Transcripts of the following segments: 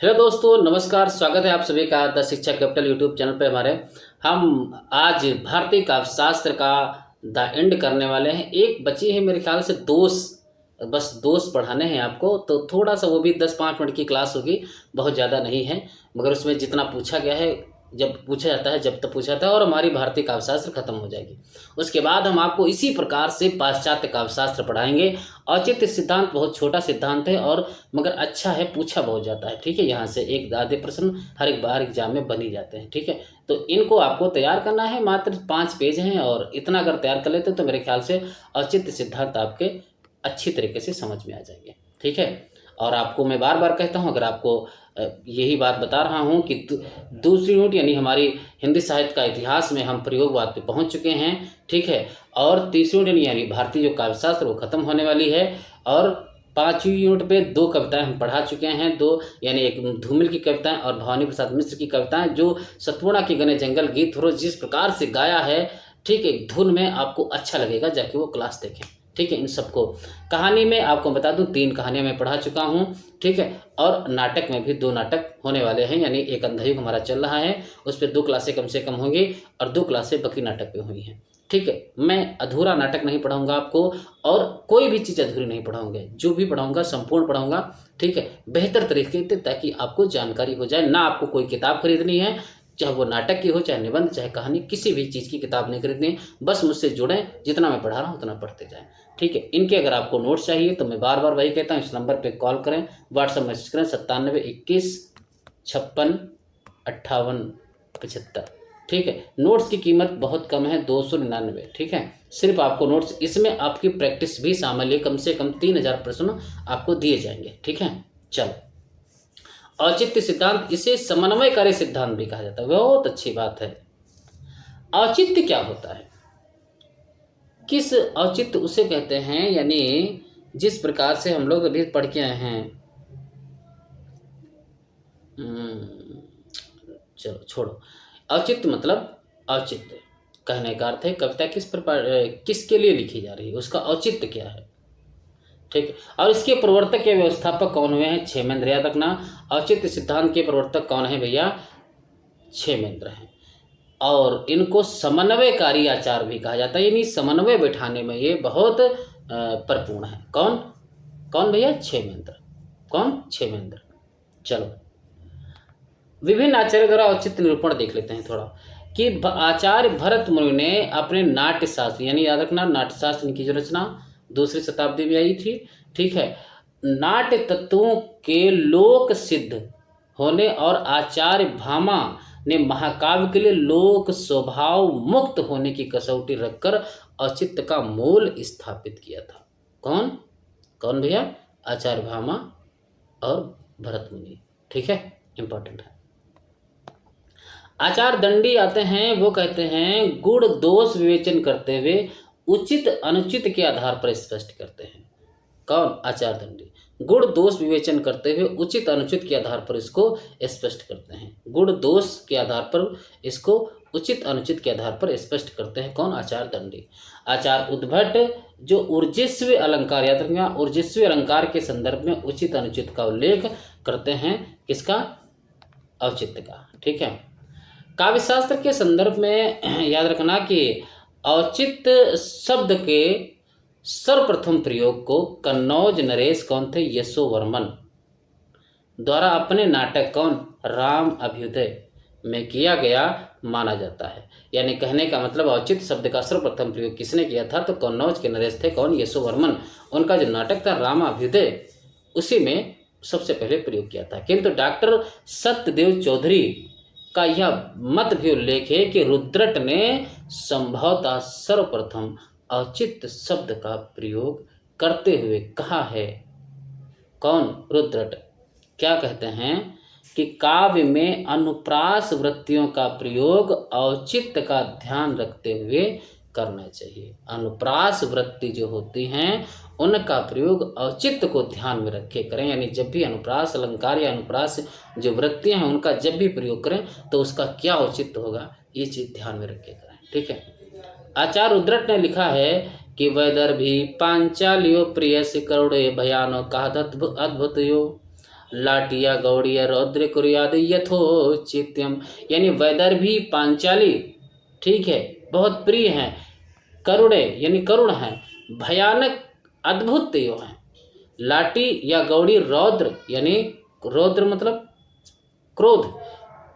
Hello दोस्तों, नमस्कार। स्वागत है आप सभी का द शिक्षा कैपिटल यूट्यूब चैनल पे। हमारे हम आज भारतीय काव्यशास्त्र का द एंड करने वाले हैं। एक बची है मेरे ख्याल से दोष, बस दोष पढ़ाने हैं आपको। तो थोड़ा सा वो भी 10-5 मिनट की क्लास होगी, बहुत ज़्यादा नहीं है। मगर उसमें जितना पूछा गया है, जब पूछा जाता है, जब तक पूछा जाता है, और हमारी भारतीय काव्यशास्त्र खत्म हो जाएगी। उसके बाद हम आपको इसी प्रकार से पाश्चात्य काव्यशास्त्र पढ़ाएंगे। औचित्य सिद्धांत बहुत छोटा सिद्धांत है और मगर अच्छा है, पूछा बहुत जाता है। ठीक है, यहाँ से एक आधे प्रश्न हर एक बार एग्जाम में बन ही जाते हैं। ठीक है, तो इनको आपको तैयार करना है। मात्र 5 पेज हैं और इतना अगर तैयार कर लेते तो मेरे ख्याल से औचित्य सिद्धांत आपके अच्छी तरीके से समझ में आ जाएंगे। ठीक है, और आपको मैं बार बार कहता हूँ, अगर आपको यही बात बता रहा हूँ कि दूसरी यूनिट यानी हमारी हिंदी साहित्य का इतिहास में हम प्रयोगवाद पे पहुँच चुके हैं। ठीक है, और तीसरी यूनिट यानी भारतीय जो काव्यशास्त्र वो खत्म होने वाली है। और 5वीं यूनिट पे 2 कविताएं हम पढ़ा चुके हैं, 2 यानी एक धूमिल की कविताएं और भवानी प्रसाद मिश्र की कविताएं, जो सतपूर्णा के घने जंगल गीत हो जिस प्रकार से गाया है। ठीक है, धुन में आपको अच्छा लगेगा, जाके वो क्लास देखें। ठीक है, इन सबको कहानी में आपको बता दूं 3 कहानियां मैं पढ़ा चुका हूं। ठीक है, और नाटक में भी 2 नाटक होने वाले हैं, यानी एक अंधायुग हमारा चल रहा है, उस पर 2 क्लासें कम से कम होंगी और 2 क्लासें बकी नाटक पे हुई हैं। ठीक है, मैं अधूरा नाटक नहीं पढ़ाऊंगा आपको और कोई भी चीज़ अधूरी नहीं पढ़ाऊंगा, जो भी पढ़ाऊंगा संपूर्ण पढ़ाऊंगा। ठीक है, बेहतर तरीके से, ताकि आपको जानकारी हो जाए। ना आपको कोई किताब खरीदनी है, चाहे वो नाटक की हो, चाहे निबंध, चाहे कहानी, किसी भी चीज़ की किताब नहीं खरीदनी। बस मुझसे जुड़ें, जितना मैं पढ़ा रहा हूँ उतना पढ़ते जाएं। ठीक है, इनके अगर आपको नोट्स चाहिए तो मैं बार बार वही कहता हूँ, इस नंबर पे कॉल करें, व्हाट्सएप मैसेज करें 9721565875। ठीक है, नोट्स की कीमत बहुत कम है, 299। ठीक है, सिर्फ आपको नोट्स, इसमें आपकी प्रैक्टिस भी शामिल है। कम से कम 3000 प्रश्न आपको दिए जाएंगे। ठीक है, चलो। औचित्य सिद्धांत, इसे समन्वयकारी सिद्धांत भी कहा जाता है। बहुत अच्छी बात है। औचित्य क्या होता है? किस औचित्य उसे कहते हैं, यानी जिस प्रकार से हम लोग अभी पढ़ के आए हैं। चलो छोड़ो। औचित्य मतलब औचित्य कहने का अर्थ है कविता किस प्रकार, किसके लिए लिखी जा रही है, उसका औचित्य क्या है। ठीक है, और इसके प्रवर्तक या व्यवस्थापक कौन हुए हैं? क्षेमेंद्र। याद रखना, औचित्य सिद्धांत के प्रवर्तक कौन है भैया? क्षेमेंद्र हैं। और इनको समन्वयकारी आचार्य भी कहा जाता है, यानी समन्वय बैठाने में ये बहुत परिपूर्ण है। कौन कौन भैया? क्षेमेंद्र। कौन? क्षेमेंद्र। चलो, विभिन्न आचार्य द्वारा औचित्य निरूपण देख लेते हैं थोड़ा, कि आचार्य भरत मुनि ने अपने नाट्य शास्त्र, यानी याद रखना नाट्यशास्त्र की जो रचना 2री शताब्दी में आई थी। ठीक है, नाट्य तत्वों के लोक सिद्ध होने और आचार्य भामा ने महाकाव्य के लिए लोक स्वभाव मुक्त होने की कसौटी रखकर औचित्य का मूल स्थापित किया था। कौन कौन भैया? आचार्य भामा और भरत मुनि। ठीक है, इंपॉर्टेंट है। आचार दंडी आते हैं, वो कहते हैं गुण दोष विवेचन करते हुए उचित अनुचित के आधार पर स्पष्ट करते हैं। कौन? आचार दंडी गुण दोष विवेचन करते हुए उचित अनुचित के आधार पर इसको स्पष्ट करते हैं। गुण दोष के आधार पर इसको उचित अनुचित के आधार पर स्पष्ट करते हैं। कौन? आचार दंडी। आचार उद्भट जो ऊर्जिस्व अलंकार, याद रखना, ऊर्जिस्व अलंकार के संदर्भ में उचित अनुचित का उल्लेख करते हैं। किसका? औचित्य का। ठीक है, काव्यशास्त्र के संदर्भ में याद रखना कि औचित्य शब्द के सर्वप्रथम प्रयोग को कन्नौज नरेश कौन थे? यशोवर्मन द्वारा अपने नाटक कौन? राम अभ्युदय में किया गया माना जाता है। यानी कहने का मतलब औचित्य शब्द का सर्वप्रथम प्रयोग किसने किया था? तो कन्नौज के नरेश थे। कौन? यशोवर्मन। उनका जो नाटक था राम अभ्युदय, उसी में सबसे पहले प्रयोग किया था। किंतु डॉक्टर सत्यदेव चौधरी का यह मत भी उल्लेख है कि रुद्रट ने संभवतः सर्वप्रथम औचित्य शब्द का प्रयोग करते हुए कहा है। कौन? रुद्रट। क्या कहते हैं कि काव्य में अनुप्रास वृत्तियों का प्रयोग औचित्य का ध्यान रखते हुए करना चाहिए। अनुप्रास वृत्ति जो होती हैं उनका प्रयोग औचित्य को ध्यान में रखे करें। यानी जब भी अनुप्रास अलंकार या अनुप्रास जो वृत्तियां हैं उनका जब भी प्रयोग करें तो उसका क्या औचित्य होगा, ये चीज ध्यान में रखे करें। ठीक है, आचार्य रुद्रट ने लिखा है कि वैदर्भी पांचालियो प्रिय से करुणे भयानो का अद्भुत यो लाटिया गौड़िया रौद्र कुर्याद यथोचित्यम, यानी वैदर्भी पांचाली, ठीक है, बहुत प्रिय हैं, करुणे यानी करुण हैं, भयानक अद्भुत यो हैं, लाटी या गौड़ी रौद्र यानी रौद्र मतलब क्रोध,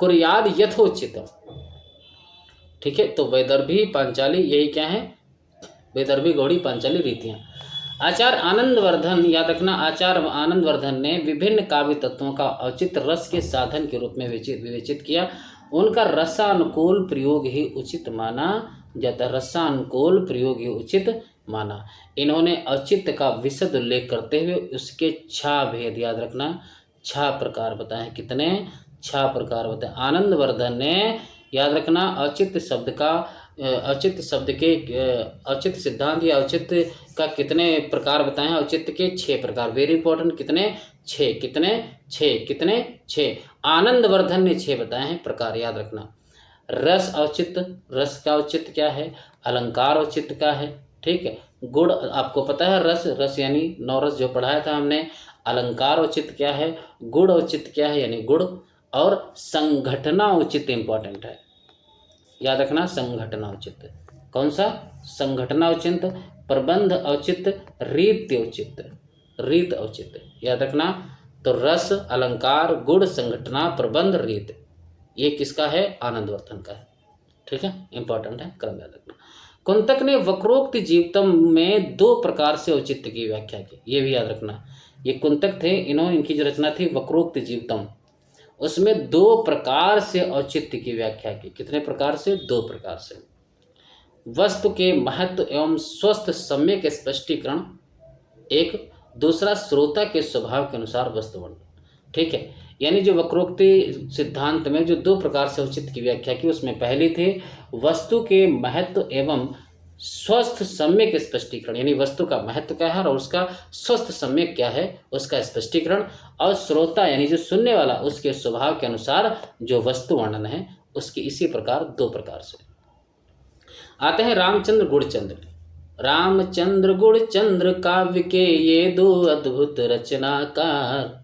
कुर्याद यथोचितम, ठीक है। तो वैदर्भी पांचाली यही क्या है, वैदर्भी गौड़ी पांचाली रीतियाँ। आचार्य आनंदवर्धन, याद रखना, आचार्य आनंदवर्धन ने विभिन्न काव्य तत्वों का औचित्य रस के साधन के रूप में विवेचित किया। उनका रसानुकूल प्रयोग ही उचित माना जाता, रसानुकूल प्रयोग ही उचित माना। इन्होंने औचित्य का विशद उल्लेख करते हुए उसके छह भेद, याद रखना, छह प्रकार बताए। कितने? छह प्रकार बताए आनंदवर्धन ने, याद रखना। औचित्य शब्द का, औचित्य शब्द के औचित्य सिद्धांत या औचित्य का कितने प्रकार बताए हैं? औचित्य के 6 प्रकार, वेरी इंपॉर्टेंट। कितने? 6। कितने? 6। कितने? 6। आनंदवर्धन ने 6 बताए हैं प्रकार, याद रखना। रस औचित्य, रस का औचित्य क्या है? अलंकार औचित्य का है, ठीक है। गुण आपको पता है, रस, रस यानी 9 रस जो पढ़ाया था हमने। अलंकार औचित्य क्या है? गुण औचित्य क्या है? यानी गुण। और संघटना औचित्य इंपॉर्टेंट है, याद रखना। संघटना औचित्य कौन सा? संघटना औचित्य, प्रबंध औचित्य, रीत औचित्य, रीत औचित्य, याद रखना। तो रस, अलंकार, गुण, संघटना, प्रबंध, रीत, ये किसका है? आनंदवर्धन का है, ठीक है। इंपॉर्टेंट है, क्रम याद रखना। कुंतक ने वक्रोक्त जीवतम में 2 प्रकार से औचित्य की व्याख्या की, ये भी याद रखना। ये कुंतक थे, इनकी जो रचना थी वक्रोक्त जीवतम, उसमें 2 प्रकार से औचित्य की व्याख्या की। कितने प्रकार से? 2 प्रकार से। वस्तु के महत्व एवं स्वस्थ सम्यक स्पष्टीकरण, एक। दूसरा श्रोता के स्वभाव के अनुसार वस्तु वर्णन, ठीक है। यानी जो वक्रोक्ति सिद्धांत में जो 2 प्रकार से औचित्य की व्याख्या की, उसमें पहली थी वस्तु के महत्व एवं स्वस्थ सम्यक स्पष्टीकरण, यानी वस्तु का महत्व क्या है और उसका स्वस्थ सम्यक क्या है, उसका स्पष्टीकरण। और श्रोता यानी जो सुनने वाला, उसके स्वभाव के अनुसार जो वस्तु वर्णन है, उसकी इसी प्रकार 2 प्रकार से। आते हैं रामचंद्र गुणचंद्र। रामचंद्र गुणचंद्र काव्य के ये 2 अद्भुत रचनाकार,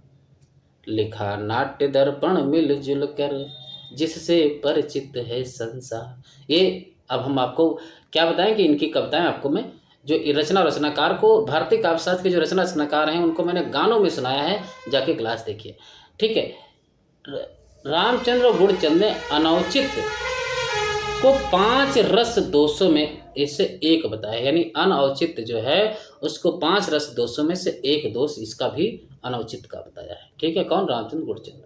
लिखा नाट्य दर्पण मिलजुल कर, जिससे परिचित है संसार। ये अब हम आपको क्या बताएं कि इनकी कविताएं आपको मैं जो रचनाकार को, भारतीय काव्य शास्त्र के जो रचनाकार हैं उनको मैंने गानों में सुनाया है, जाके क्लास देखिए, ठीक है। रामचंद्र गुणचंद ने अनौचित्य को 5 रस दोषों में इससे 1 बताया, यानी अनौचित्य जो है उसको 5 रस दोषों में से 1 दोष इसका भी अनौचित्य का बताया है, ठीक है। कौन? रामचंद्र गुणचंद।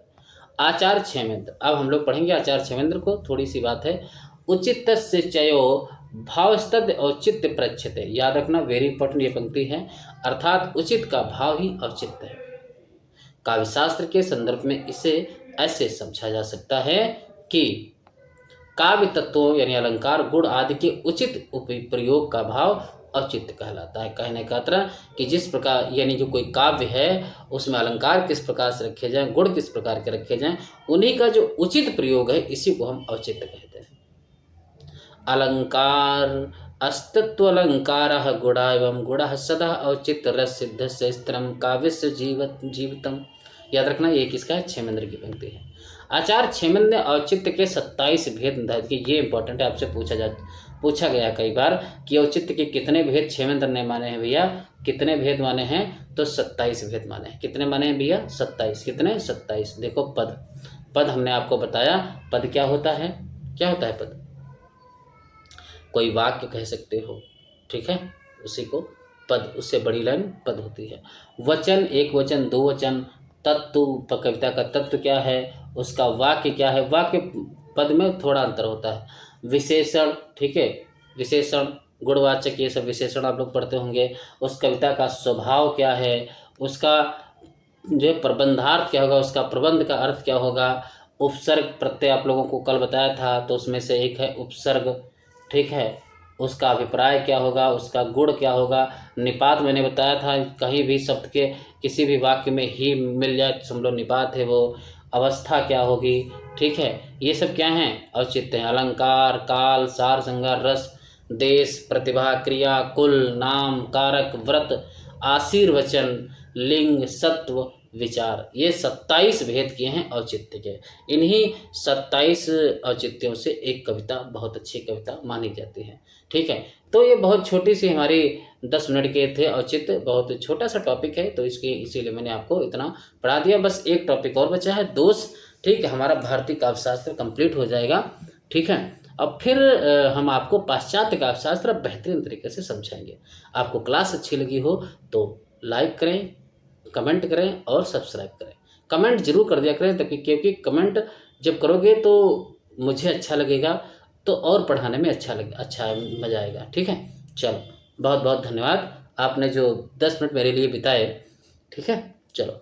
आचार्य क्षेमेंद्र, अब हम लोग पढ़ेंगे आचार्य क्षेमेंद्र को। थोड़ी सी बात है, उचित से चयो भावस्तद औचित्य प्रच्छते, याद रखना, वेरी इंपॉर्टेंट ये पंक्ति है। अर्थात उचित का भाव ही औचित्य है। काव्यशास्त्र के संदर्भ में इसे ऐसे समझा जा सकता है कि काव्य तत्वों यानी अलंकार, गुण आदि के उचित प्रयोग का भाव औचित्य कहलाता है। कहने का अर्थ कि जिस प्रकार, यानी जो कोई काव्य है उसमें अलंकार किस प्रकार से रखे जाएं, गुण किस प्रकार के रखे जाएं, उन्हीं का जो उचित प्रयोग है, इसी को हम औचित्य कहते हैं। अलंकार अस्तित्व अलंकार गुणा एवं गुणा सदा औचित्य रस सिद्ध से स्त्रम काव्य से जीवितम, याद रखना। ये किसका है? क्षेमेंद्र की पंक्ति है। आचार्य क्षेमेंद्र ने औचित्य के 27 भेद निर्धारित किए। ये इंपॉर्टेंट है, आपसे पूछा गया कई बार कि औचित्य के कितने भेद क्षेमेंद्र ने माने हैं भैया? कितने भेद माने हैं? तो 27 भेद माने हैं। कितने माने हैं भैया? 27। कितने? 27। देखो पद, पद हमने आपको बताया, पद क्या होता है? क्या होता है पद? कोई वाक्य कह सकते हो, ठीक है, उसी को पद, उससे बड़ी लाइन पद होती है। वचन, एक वचन, 2 वचन। तत्व, कविता का तत्व क्या है, उसका वाक्य क्या है, वाक्य पद में थोड़ा अंतर होता है। विशेषण, ठीक है, विशेषण, गुणवाचक, ये सब विशेषण आप लोग पढ़ते होंगे। उस कविता का स्वभाव क्या है, उसका जो है प्रबंधार्थ क्या होगा, उसका प्रबंध का अर्थ क्या होगा। उपसर्ग प्रत्यय आप लोगों को कल बताया था, तो उसमें से एक है उपसर्ग, ठीक है। उसका अभिप्राय क्या होगा, उसका गुण क्या होगा। निपात मैंने बताया था, कहीं भी शब्द के किसी भी वाक्य में ही मिल जाए तो समझ लो निपात है वो। अवस्था क्या होगी, ठीक है। ये सब क्या हैं? औचित्य हैं। अलंकार, काल, सार, संज्ञा, रस, देश, प्रतिभा, क्रिया, कुल, नाम, कारक, व्रत, आशीर्वचन, लिंग, सत्व, विचार, ये 27 भेद किए हैं औचित्य के। इन्हीं 27 औचित्यों से एक कविता बहुत अच्छी कविता मानी जाती है। ठीक है, तो ये बहुत छोटी सी हमारी 10 मिनट के थे औचित्य, बहुत छोटा सा टॉपिक है, तो इसके इसीलिए मैंने आपको इतना पढ़ा दिया। बस एक टॉपिक और बचा है, दोष। ठीक है, हमारा भारतीय काव्यशास्त्र कंप्लीट हो जाएगा। ठीक है, अब फिर हम आपको पाश्चात्य काव्यशास्त्र बेहतरीन तरीके से समझाएंगे। आपको क्लास अच्छी लगी हो तो लाइक करें, कमेंट करें और सब्सक्राइब करें। कमेंट जरूर कर दिया करें, ताकि क्योंकि कमेंट जब करोगे तो मुझे अच्छा लगेगा, तो और पढ़ाने में अच्छा मज़ा आएगा। ठीक है, चलो बहुत बहुत धन्यवाद, आपने जो 10 मिनट मेरे लिए बिताए। ठीक है, चलो।